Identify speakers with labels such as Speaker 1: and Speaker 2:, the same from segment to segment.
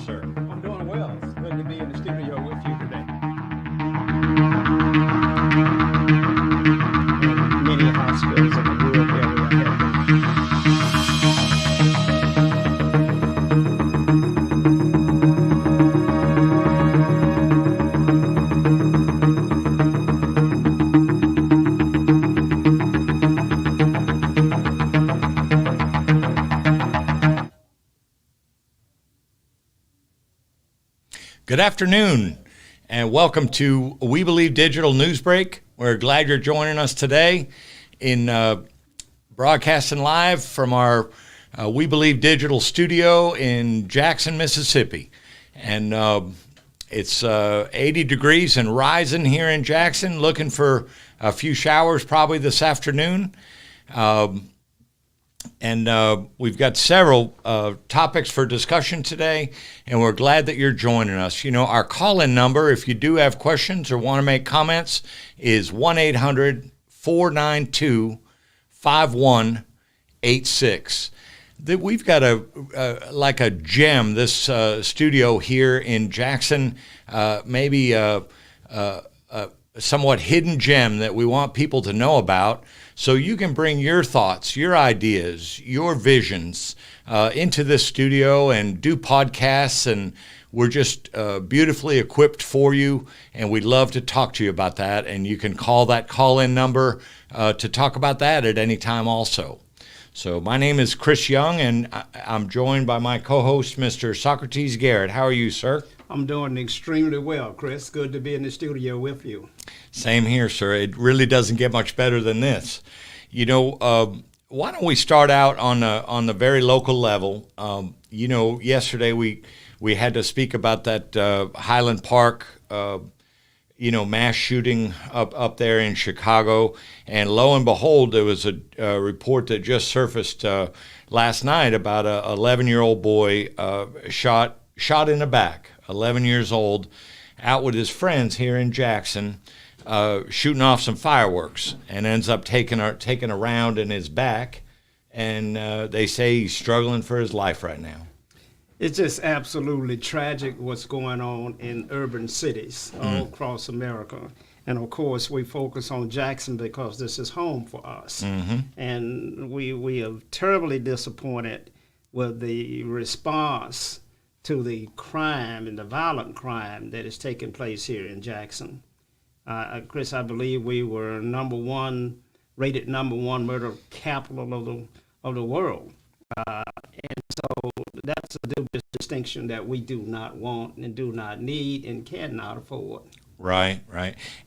Speaker 1: sir?
Speaker 2: I'm doing well. It's good to be in the studio with you today. And many hospitals in the rural area have been.
Speaker 1: Good afternoon, and welcome to We Believe Digital Newsbreak. We're glad you're joining us today in broadcasting live from our We Believe Digital studio in Jackson, Mississippi. And it's 80 degrees and rising here in Jackson, looking for a few showers probably this afternoon. And we've got several topics for discussion today, and we're glad that you're joining us. You know, our call-in number, if you do have questions or want to make comments, is 1-800-492-5186. We've got like a gem, this studio here in Jackson, maybe a somewhat hidden gem that we want people to know about. So you can bring your thoughts, your ideas, your visions into this studio and do podcasts, and we're just beautifully equipped for you, and we'd love to talk to you about that. And you can call that call-in number to talk about that at any time also. So my name is Chris Young, and I'm joined by my co-host, Mr. Socrates Garrett. How are you, sir?
Speaker 2: I'm doing extremely well, Chris. Good to be in the studio with you.
Speaker 1: Same here, sir. It really doesn't get much better than this. You know, why don't we start out on the very local level? You know, yesterday we had to speak about that Highland Park, mass shooting up there in Chicago, and lo and behold, there was a report that just surfaced last night about a 11-year-old boy shot in the back, 11 years old, out with his friends here in Jackson, shooting off some fireworks, and ends up taking a round in his back, and they say he's struggling for his life right now.
Speaker 2: It's just absolutely tragic what's going on in urban cities all across America. And of course, we focus on Jackson because this is home for us.
Speaker 1: Mm-hmm.
Speaker 2: And we are terribly disappointed with the response to the crime and the violent crime that is taking place here in Jackson. Chris, I believe we were rated number one murder capital of the world. And so that's a distinction that we do not want and do not need and cannot afford.
Speaker 1: Right.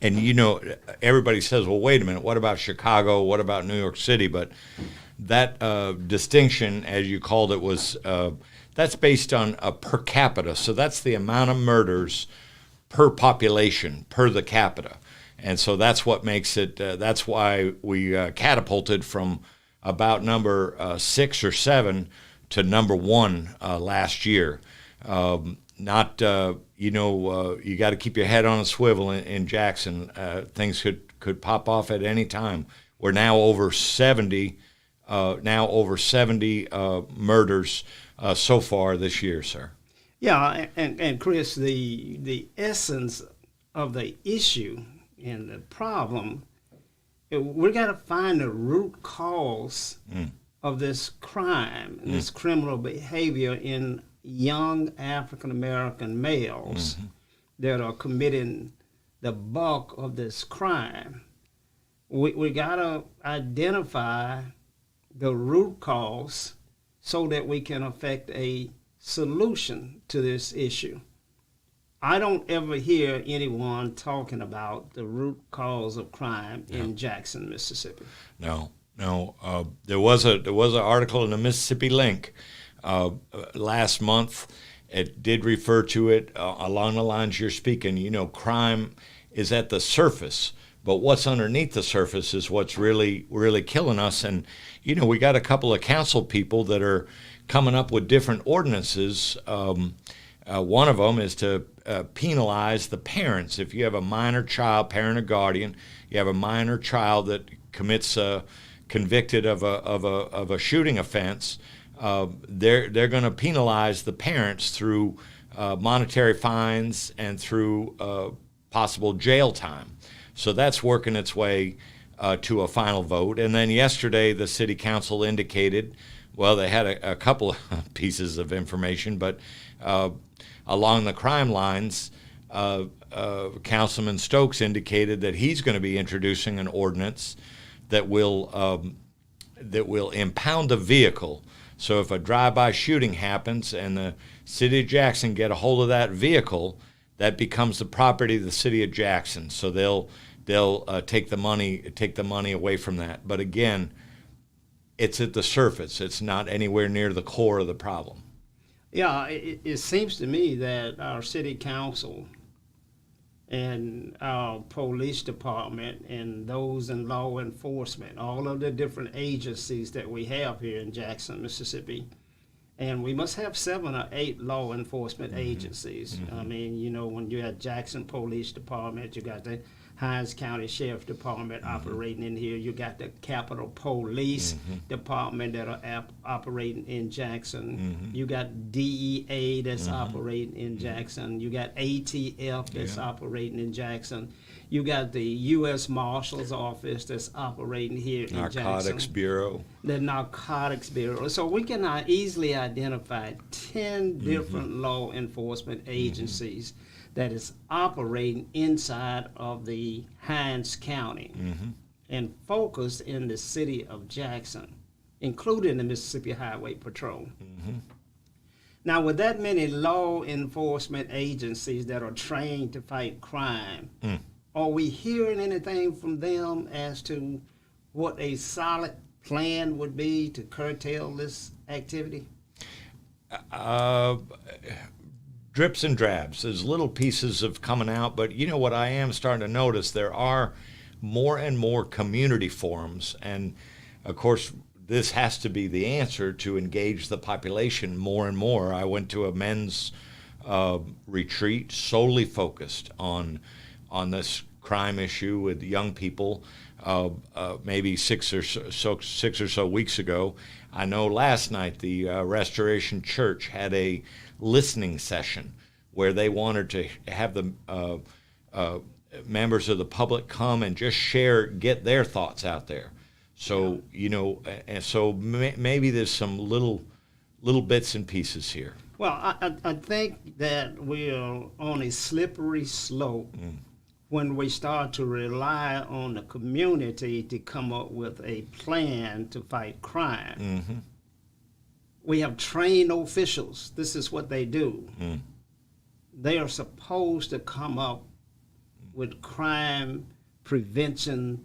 Speaker 1: And, you know, everybody says, well, wait a minute, what about Chicago? What about New York City? But that distinction, as you called it, was that's based on a per capita. So that's the amount of murders per population, per the capita. And so that's what makes it, that's why we catapulted from about number 6 or 7 to number 1 last year. You got to keep your head on a swivel in Jackson. Things could pop off at any time. We're now over 70 murders so far this year, sir.
Speaker 2: Yeah, and Chris, the essence of the issue and the problem, we got to find the root cause of this crime, this criminal behavior in young African American males that are committing the bulk of this crime. We got to identify the root cause so that we can affect a solution to this issue. I don't ever hear anyone talking about the root cause of crime in Jackson, Mississippi.
Speaker 1: No. There was an article in the Mississippi Link last month. It did refer to it along the lines you're speaking. You know, crime is at the surface, but what's underneath the surface is what's really killing us. And you know, we got a couple of council people that are coming up with different ordinances. One of them is to penalize the parents. If you have a minor child, parent or guardian, you have a minor child that commits convicted of a shooting offense, they're going to penalize the parents through monetary fines and through possible jail time. So that's working its way to a final vote. And then yesterday, the city council indicated, well, they had a couple of pieces of information, but along the crime lines, Councilman Stokes indicated that he's going to be introducing an ordinance that will impound a vehicle. So if a drive-by shooting happens and the city of Jackson get a hold of that vehicle, that becomes the property of the city of Jackson. So they'll take the money away from that. But again, it's at the surface. It's not anywhere near the core of the problem.
Speaker 2: Yeah, it seems to me that our city council and our police department and those in law enforcement, all of the different agencies that we have here in Jackson, Mississippi, and we must have 7 or 8 law enforcement agencies. I mean, when you have Jackson Police Department, you got the Hines County Sheriff Department operating in here. You got the Capitol Police Department that are operating in Jackson. You got DEA that's operating in Jackson. You got ATF that's operating in Jackson. You got the U.S. Marshal's Office that's operating here in Jackson.
Speaker 1: Narcotics Bureau.
Speaker 2: The Narcotics Bureau. So we can easily identify 10 different law enforcement agencies that is operating inside of the Hines County and focused in the city of Jackson, including the Mississippi Highway Patrol. Now, with that many law enforcement agencies that are trained to fight crime, are we hearing anything from them as to what a solid plan would be to curtail this activity?
Speaker 1: Drips and drabs. There's little pieces of coming out, but you know what I am starting to notice? There are more and more community forums, and of course, this has to be the answer to engage the population more and more. I went to a men's retreat solely focused on this crime issue with young people. Maybe six or so weeks ago. I know last night the Restoration Church had a listening session where they wanted to have the members of the public come and just get their thoughts out there. So and so maybe there's some little bits and pieces here.
Speaker 2: Well, I think that we're on a slippery slope when we start to rely on the community to come up with a plan to fight crime. We have trained officials. This is what they do. They are supposed to come up with crime prevention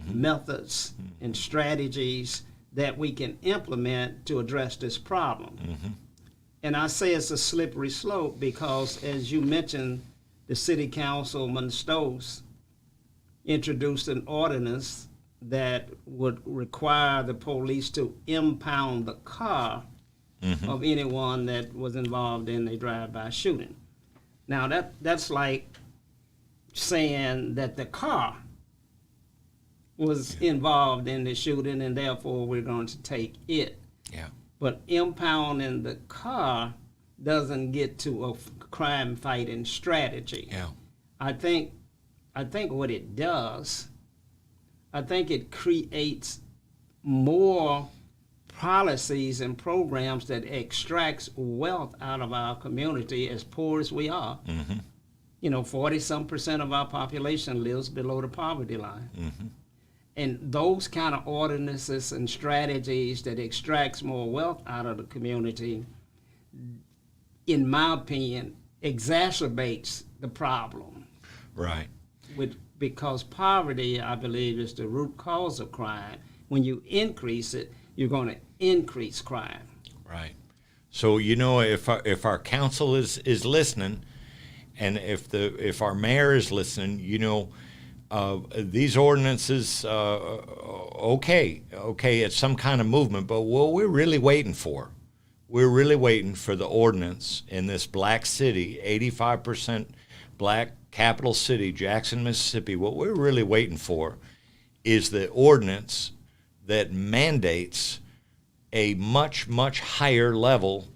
Speaker 2: methods and strategies that we can implement to address this problem. And I say it's a slippery slope because, as you mentioned, the city councilman Stokes introduced an ordinance that would require the police to impound the car of anyone that was involved in a drive-by shooting. Now that's like saying that the car was involved in the shooting and therefore we're going to take it. But impounding the car doesn't get to a crime fighting strategy. I think what it does, I think it creates more policies and programs that extracts wealth out of our community, as poor as we are. 40-some% of our population lives below the poverty line. And those kind of ordinances and strategies that extracts more wealth out of the community, in my opinion, exacerbates the problem.
Speaker 1: Right.
Speaker 2: Because poverty, I believe, is the root cause of crime. When you increase it, you're going to increase crime.
Speaker 1: Right. So if our council is listening, and if our mayor is listening, these ordinances, okay, it's some kind of movement, but what we're really waiting for the ordinance in this black city, 85% black capital city, Jackson, Mississippi. What we're really waiting for is the ordinance that mandates a much, much higher level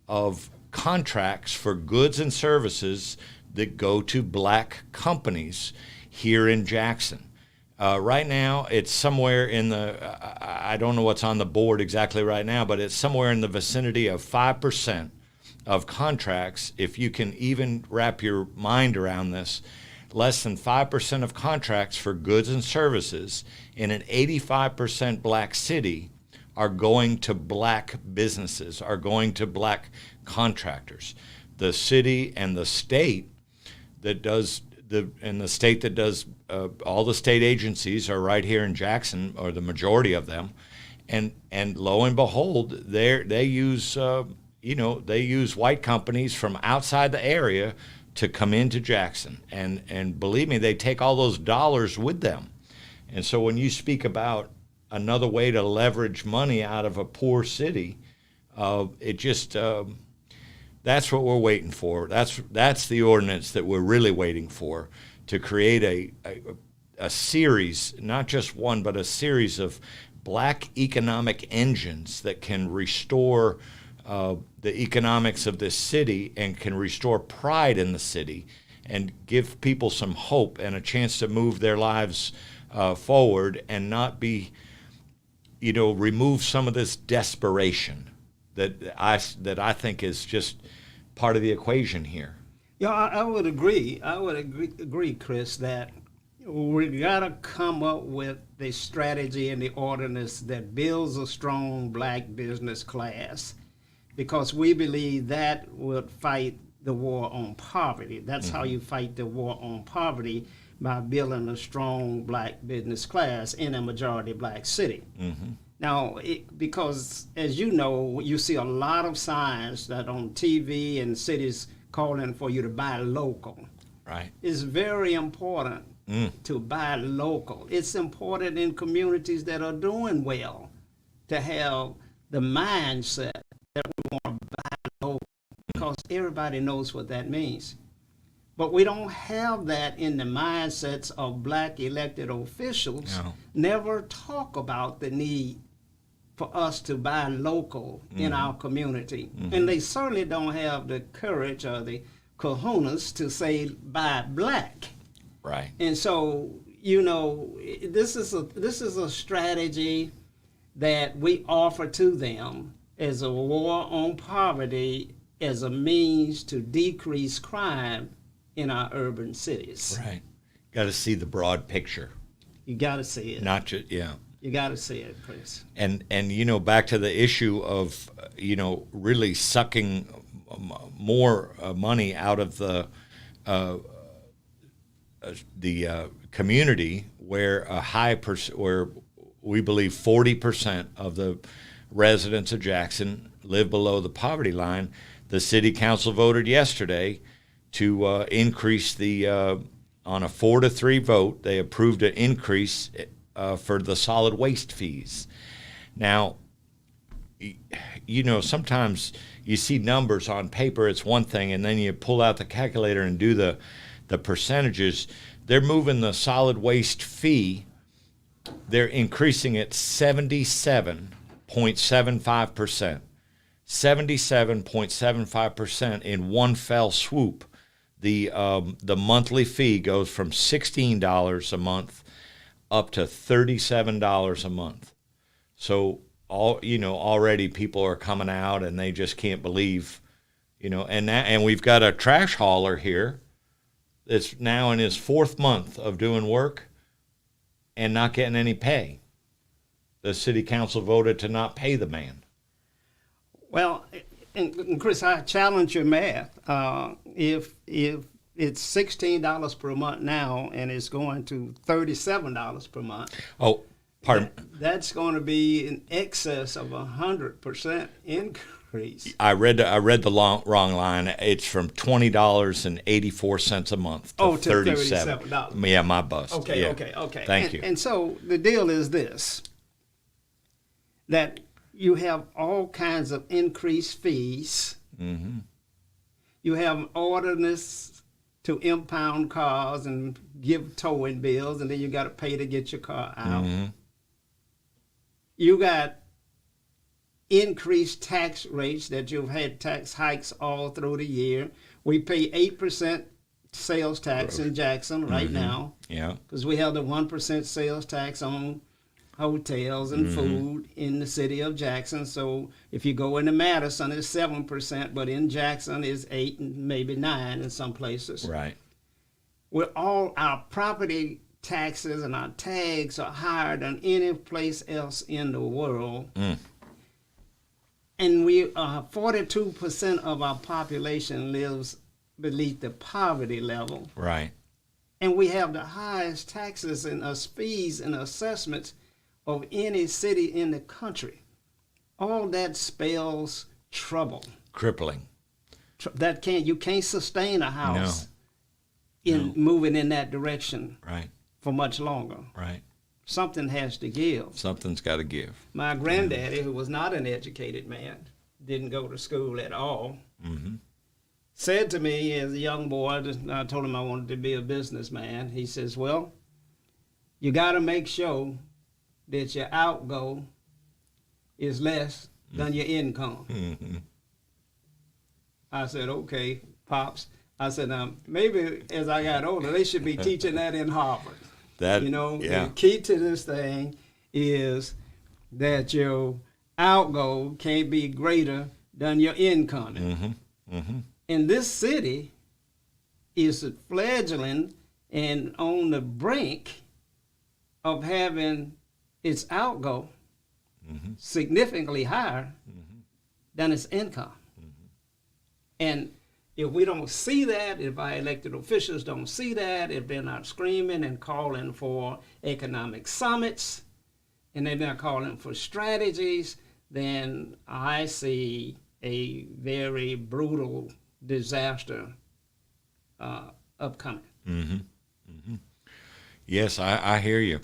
Speaker 1: of contracts for goods and services that go to black companies here in Jackson. Right now, it's somewhere in the, I don't know what's on the board exactly right now, but it's somewhere in the vicinity of 5% of contracts. If you can even wrap your mind around this, less than 5% of contracts for goods and services in an 85% black city are going to black businesses, are going to black contractors. The city and the state that does the state that does all the state agencies are right here in Jackson, or the majority of them, and lo and behold, they use white companies from outside the area to come into Jackson, and believe me, they take all those dollars with them. And so when you speak about another way to leverage money out of a poor city, it just that's what we're waiting for. That's the ordinance that we're really waiting for, to create a series, not just one, but a series of black economic engines that can restore the economics of this city and can restore pride in the city and give people some hope and a chance to move their lives forward, and not be, remove some of this desperation that I think is just part of the equation here.
Speaker 2: Yeah, I would agree. I would agree, Chris, that we gotta come up with the strategy and the ordinance that builds a strong black business class, because we believe that would fight the war on poverty. That's how you fight the war on poverty, by building a strong black business class in a majority black city. Now, because as you know, you see a lot of signs that on TV and cities calling for you to buy local.
Speaker 1: Right.
Speaker 2: It's very important to buy local. It's important in communities that are doing well to have the mindset that we want to buy local, because everybody knows what that means. But we don't have that in the mindsets of black elected officials.
Speaker 1: No.
Speaker 2: Never talk about the need for us to buy local in our community. And they certainly don't have the courage or the kahunas to say buy black.
Speaker 1: Right.
Speaker 2: And so, this is a strategy that we offer to them as a war on poverty, as a means to decrease crime in our urban cities.
Speaker 1: Right. Got to see the broad picture.
Speaker 2: You got to see it.
Speaker 1: Not just, yeah.
Speaker 2: You got to see it, Chris.
Speaker 1: And back to the issue of, really sucking more money out of the community, where where we believe 40% of the residents of Jackson live below the poverty line. The city council voted yesterday to increase on a 4-3 vote, they approved an increase for the solid waste fees. Now, sometimes you see numbers on paper, it's one thing, and then you pull out the calculator and do the percentages. They're moving the solid waste fee, they're increasing it 77.75%. 77.75% in one fell swoop. The monthly fee goes from $16 a month up to $37 a month. So already people are coming out and they just can't believe, and we've got a trash hauler here that's now in his 4th month of doing work and not getting any pay. The city council voted to not pay the man.
Speaker 2: Well, and Chris, I challenge your math. If it's $16 per month now and it's going to $37 per month.
Speaker 1: Oh, pardon.
Speaker 2: That's going to be in excess of 100% increase.
Speaker 1: I read the wrong line. It's from $20.84 a month to $37. Yeah, my bust.
Speaker 2: Okay,
Speaker 1: yeah.
Speaker 2: okay.
Speaker 1: Thank you.
Speaker 2: And so the deal is this: that you have all kinds of increased fees.
Speaker 1: Mm-hmm.
Speaker 2: You have an ordinance to impound cars and give towing bills, and then you got to pay to get your car out.
Speaker 1: Mm-hmm.
Speaker 2: You got increased tax rates that you've had tax hikes all through the year. We pay 8% sales tax in Jackson right now.
Speaker 1: Yeah.
Speaker 2: Because we have the 1% sales tax on hotels and food in the city of Jackson. So if you go into Madison, it's 7%, but in Jackson, it's 8 and maybe 9 in some places.
Speaker 1: Right.
Speaker 2: With all our property taxes and our tags are higher than any place else in the world. And we 42% of our population lives beneath the poverty level.
Speaker 1: Right.
Speaker 2: And we have the highest taxes and fees and assessments of any city in the country. All that spells trouble.
Speaker 1: Crippling.
Speaker 2: You can't sustain a house moving in that direction
Speaker 1: Right.
Speaker 2: for much longer.
Speaker 1: Right.
Speaker 2: Something has to give.
Speaker 1: Something's got to give.
Speaker 2: My granddaddy, who was not an educated man, didn't go to school at all, said to me as a young boy, I told him I wanted to be a businessman. He says, well, you got to make sure that your outgo is less than your income. I said, okay, Pops. I said, maybe as I got older, they should be teaching that in Harvard. The key to this thing is that your outgo can't be greater than your income. And this city is fledgling and on the brink of having its outgo significantly higher than its income. And if we don't see that, if our elected officials don't see that, if they're not screaming and calling for economic summits, and they're not calling for strategies, then I see a very brutal disaster upcoming.
Speaker 1: Yes, I hear you.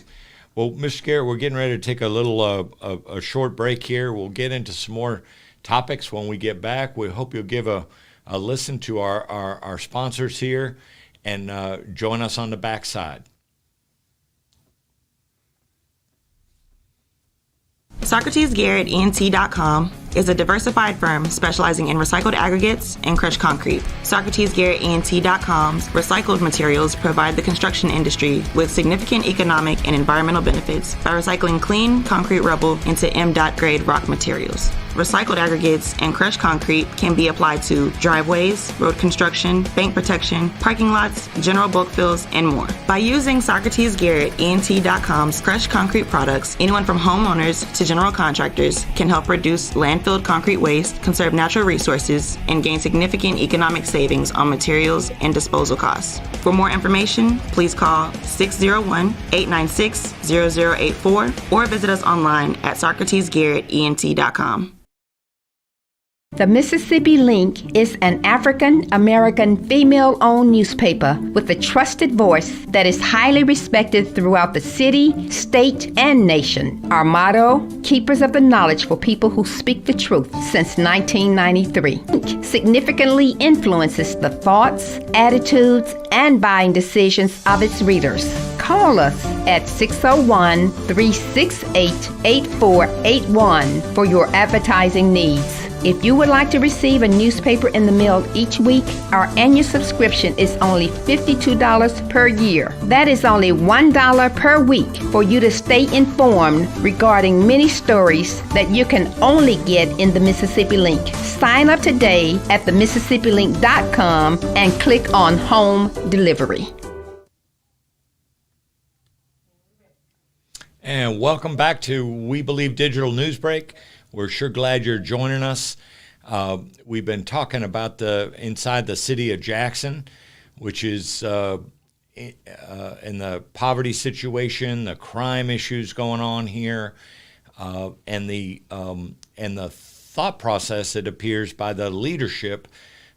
Speaker 1: Well, Mr. Garrett, we're getting ready to take a little a short break here. We'll get into some more topics when we get back. We hope you'll give a listen to our sponsors here and join us on the backside.
Speaker 3: Socrates Garrett ENT.com is a diversified firm specializing in recycled aggregates and crushed concrete. Socrates Garrett ENT.com's recycled materials provide the construction industry with significant economic and environmental benefits by recycling clean concrete rubble into M.Dot grade rock materials. Recycled aggregates and crushed concrete can be applied to driveways, road construction, bank protection, parking lots, general bulk fills, and more. By using Socrates Garrett ENT.com's crushed concrete products, anyone from homeowners to general contractors can help reduce landfilled concrete waste, conserve natural resources, and gain significant economic savings on materials and disposal costs. For more information, please call 601-896-0084 or visit us online at SocratesGarrettENT.com.
Speaker 4: The Mississippi Link is an African-American female-owned newspaper with a trusted voice that is highly respected throughout the city, state, and nation. Our motto, keepers of the knowledge for people who speak the truth, since 1993. Link significantly influences the thoughts, attitudes, and buying decisions of its readers. Call us at 601-368-8481 for your advertising needs. If you would like to receive a newspaper in the mail each week, our annual subscription is only $52 per year. That is only $1 per week for you to stay informed regarding many stories that you can only get in the Mississippi Link. Sign up today at themississippilink.com and click on Home Delivery.
Speaker 1: And welcome back to We Believe Digital Newsbreak. We're sure glad you're joining us. We've been talking about inside the city of Jackson, which is in the poverty situation, the crime issues going on here, and the thought process, it appears, by the leadership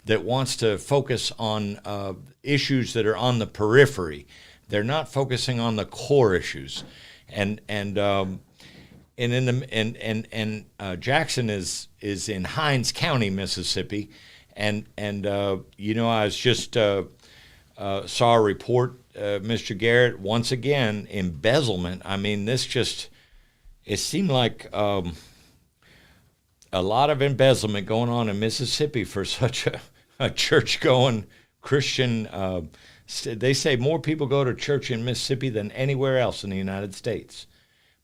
Speaker 1: that wants to focus on issues that are on the periphery. They're not focusing on the core issues, and Jackson is in Hinds County, Mississippi, and I was just saw a report, Mr. Garrett, once again, embezzlement. I mean, it seemed like a lot of embezzlement going on in Mississippi for such a church-going Christian. They say more people go to church in Mississippi than anywhere else in the United States.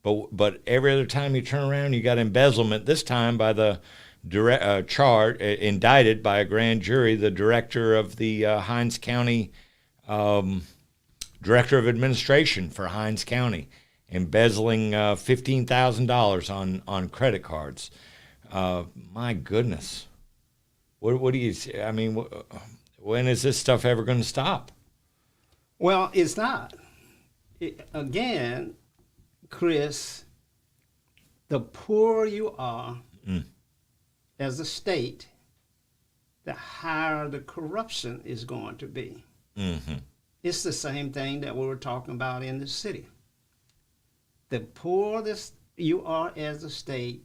Speaker 1: But every other time you turn around, you got embezzlement. This time by the indicted by a grand jury, the director of the Hinds County, director of administration for Hinds County, embezzling $15,000 on credit cards. My goodness, what do you? I mean, when is this stuff ever going to stop?
Speaker 2: Well, it's not. Again, Chris, the poorer you are as a state, the higher the corruption is going to be. Mm-hmm. It's the same thing that we were talking about in the city. The poorer you are as a state,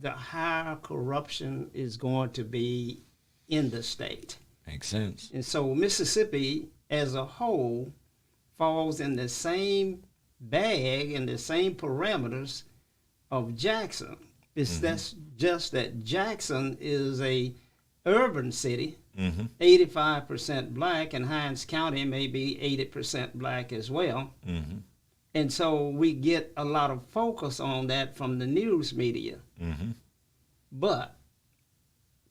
Speaker 2: the higher corruption is going to be in the state.
Speaker 1: Makes sense.
Speaker 2: And so Mississippi as a whole falls in the same bag and the same parameters of Jackson. That's just that Jackson is a urban city, 85% black, and Hinds County may be 80% black as well. Mm-hmm. And so we get a lot of focus on that from the news media. Mm-hmm. But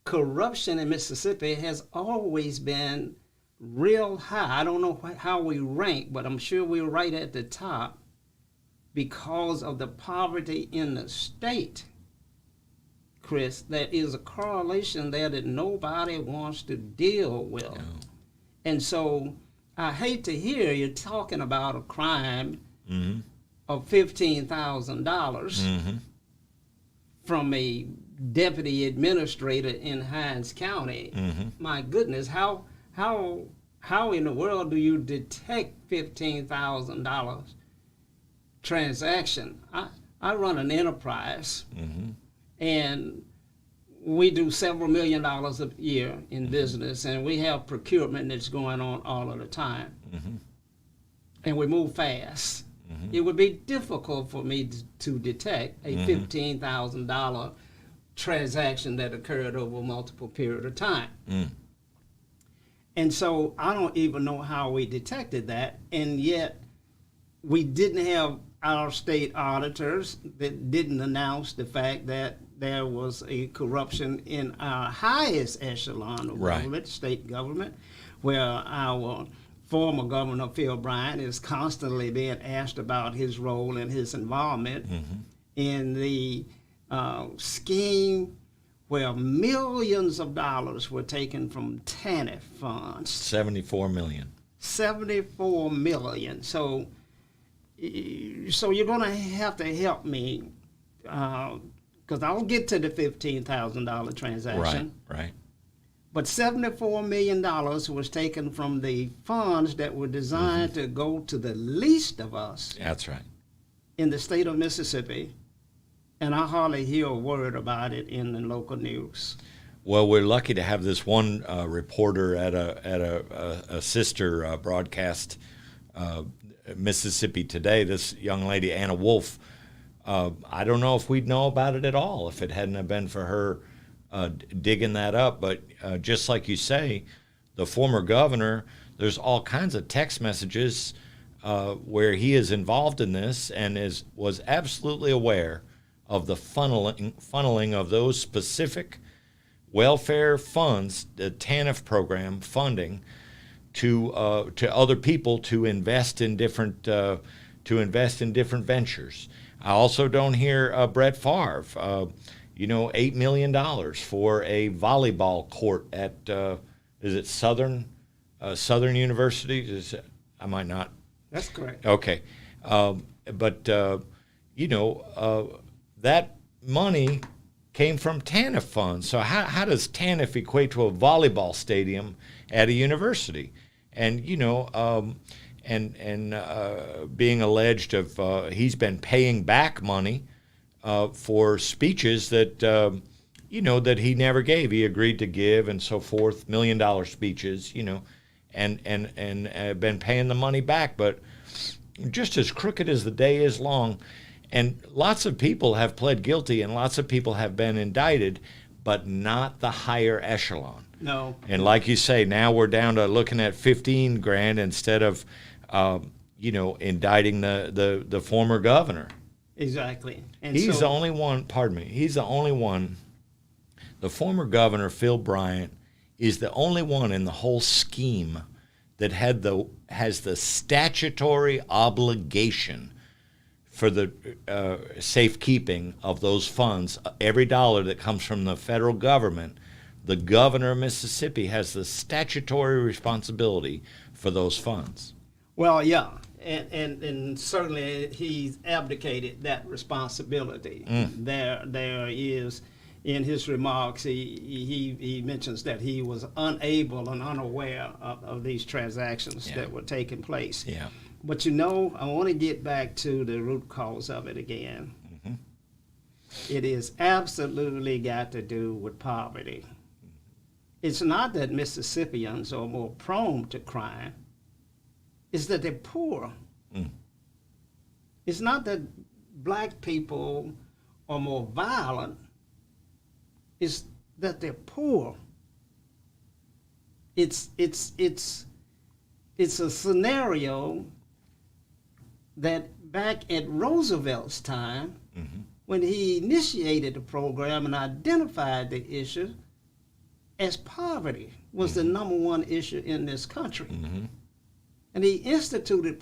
Speaker 2: corruption in Mississippi has always been real high. I don't know how we rank, but I'm sure we're right at the top because of the poverty in the state. Chris, there is a correlation there that nobody wants to deal with. No. And so I hate to hear you talking about a crime of $15,000 from a deputy administrator in Hinds County. My goodness, how in the world do you detect $15,000 transaction? I run an enterprise, and we do several $1 million a year in business, and we have procurement that's going on all of the time. And we move fast. It would be difficult for me to detect a $15,000 transaction that occurred over a multiple period of time. And so I don't even know how we detected that, and yet we didn't have our state auditors that didn't announce the fact that there was a corruption in our highest echelon of government, state government, where our former Governor Phil Bryant is constantly being asked about his role and his involvement in the scheme where millions of dollars were taken from TANF funds.
Speaker 1: 74 million.
Speaker 2: 74 million. So you're going to have to help me, because I'll get to the $15,000 transaction.
Speaker 1: Right.
Speaker 2: But $74 million was taken from the funds that were designed to go to the least of us.
Speaker 1: That's right.
Speaker 2: In the state of Mississippi, and I hardly hear a word about it in the local news.
Speaker 1: Well, we're lucky to have this one reporter at a sister broadcast, Mississippi Today. This young lady, Anna Wolf. I don't know if we'd know about it at all if it hadn't have been for her digging that up. But just like you say, the former governor, there's all kinds of text messages where he is involved in this and was absolutely aware of the funneling of those specific welfare funds, the TANF program funding, to other people to invest in different ventures. I also don't hear Brett Favre, $8 million for a volleyball court at is it Southern University? I might not.
Speaker 2: That's correct.
Speaker 1: Okay, but that money came from TANF funds. So how does TANF equate to a volleyball stadium at a university? And being alleged of he's been paying back money for speeches that that he never gave. He agreed to give and so forth, $1 million speeches, and been paying the money back. But just as crooked as the day is long. And lots of people have pled guilty and lots of people have been indicted, but not the higher echelon.
Speaker 2: No.
Speaker 1: And like you say, now we're down to looking at 15 grand instead of, indicting the former governor.
Speaker 2: Exactly. And
Speaker 1: He's the only one, he's the only one, the former governor, Phil Bryant, is the only one in the whole scheme that has the statutory obligation for the safekeeping of those funds. Every dollar that comes from the federal government, the governor of Mississippi has the statutory responsibility for those funds.
Speaker 2: Well, yeah, and certainly he's abdicated that responsibility. There is, in his remarks, he mentions that he was unable and unaware of these transactions that were taking place.
Speaker 1: Yeah.
Speaker 2: But I want to get back to the root cause of it again. Mm-hmm. It is absolutely got to do with poverty. It's not that Mississippians are more prone to crime. It's that they're poor. It's not that black people are more violent. It's that they're poor. It's a scenario that back at Roosevelt's time, when he initiated the program and identified the issue as poverty was the number one issue in this country. And he instituted